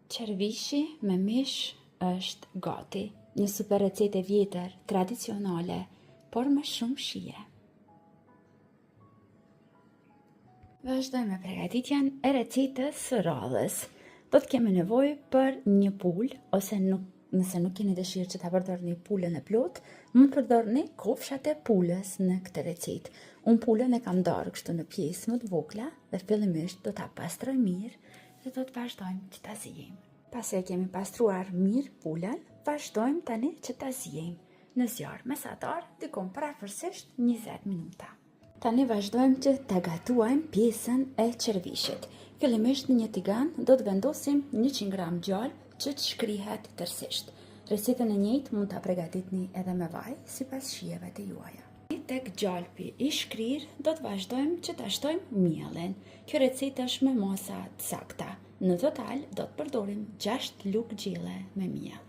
Qervishi me mish është gati, një super recete vjetër, tradicionale, por me shumë shije. Vazhdojmë me përgatitjen e recetës së radhës. Do të kemi nevojë për një pulë, ose nëse nuk keni dëshirë që ta përdorni pulën e plot, mund përdorni kofshat e pulës në këtë recetë. Unë pulën e kam ndarë kështu në pjesë më të vogla dhe fillimisht do ta pastroj mirë dhe do të vazhdojmë që ta zijim. Pasi e kemi pastruar mirë pulën, vazhdojmë tani që ta zijim në zjarr mesatar diku parafërsisht 20 minuta. Tani vazhdojmë që ta gatuajmë pjesën e qervishit. Fillimisht në një tigan do të vendosim 100 gram gjalp që të shkrihet tërësisht. Recetën e njëjtë mund ta përgatitni edhe me vaj, sipas shijeve të juaja. Tek gjalpi i shkrir do të vazhdojmë që ta shtojmë miellin. Kjo recetë është me masa të sakta. Në total do të përdorim 6 lugë gjelle me miell.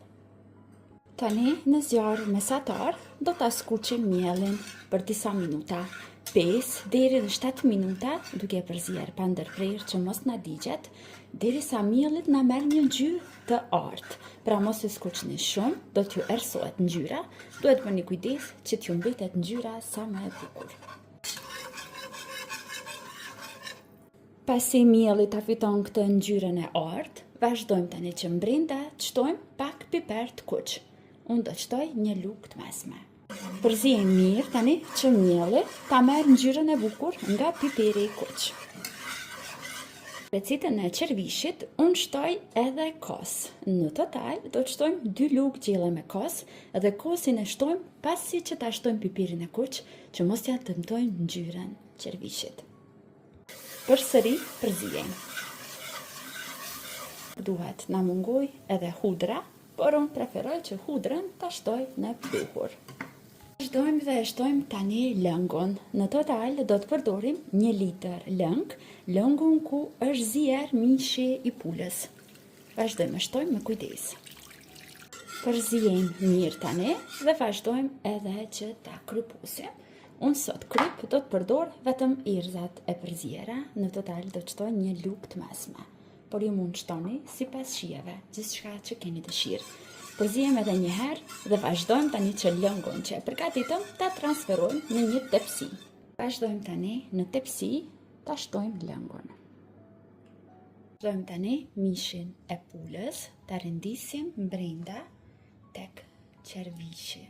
Tani në zjarr mesatar do ta skuqim miellin për disa minuta, 5 deri në 7 minuta, duke përzier pa ndërprerje që mos na digjet, derisa mielli na merr një ngjyrë të artë. Pra mos e skuqni shumë, do t'ju errësohet ngjyra, duhet bëni kujdes që t'ju mbetet ngjyra sa më e bukur. Pasi mielli ta fiton këtë ngjyrën e artë, vazhdojmë tani që brenda të shtojmë pak piper të kuq. Unë do të shtoj një lugë të mesme. Përzijmë mirë tani që mielli ta merr ngjyrën e bukur nga piperi i kuq. Recetën e qervishit unë shtoj edhe kos. Në total do të shtojmë 2 lugë gjelle me kos dhe kosin e shtojmë pasi që ta shtojmë piperin e kuq që mos ja dëmtojmë ngjyrën qervishit. Përsëri përzijmë. Duhet na mungoj edhe hudra, por unë preferoj që hudrën ta shtoj në pluhur. Vazhdojmë dhe shtojmë tani lëngun. Në total do të përdorim 1 litër lëng, lëngun ku është zier mishi i pulës. Vazhdojmë shtojmë me kujdes. Përzijmë mirë tani dhe vazhdojmë edhe që ta krypusim. Unë sot kryp do të përdor vetëm irzat e përziera, në total do të shtoj 1 lugë të mesme. Por ju mund shtoni sipas shijeve, gjithçka që keni dëshirë. Përzijem edhe një herë dhe vazhdojmë tani që lëngun që e përgatitëm ta transferojmë në një tepsi. Vazhdojmë tani në tepsi ta shtojmë lëngun. Vazhdojmë tani mishin e pulës, ta rendisim brenda tek qervishi.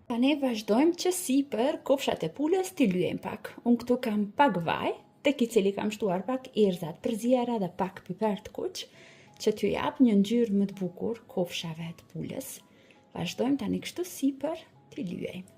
Tani vazhdojmë që sipër kofshat e pulës t'i lyejmë pak. Unë këtu kam pak vaj, tek i cili kam shtuar pak erëzat përziera dhe pak piper të kuq, që t'ju jap një ngjyrë më të bukur kofshave të pulës. Vazhdojmë tani kështu sipër t'i lyejmë.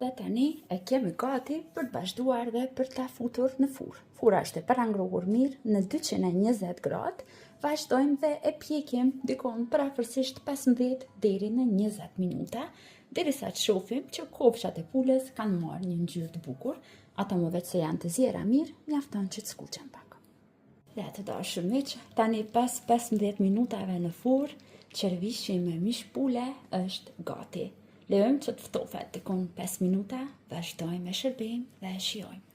Dhe tani e kemi gati për të vazhduar dhe për ta futur në furr. Fura është e parangrohur mirë në 220 gradë. Vazhdojmë dhe e pjekim dikon parafërsisht 15 deri në 20 minuta, derisa të shohim që kofshat e pulës kanë marrë një ngjyrë të bukur, ato më veç se janë të ziera mirë, mjafton që të skuqen pak. Dhe të dashur miq, tani pas 15 minutave në furr, qervishi me mish pule është gati. Lejojmë që të ftofet dikon 5 minuta, vazhdojmë me shërbim dhe shijojmë.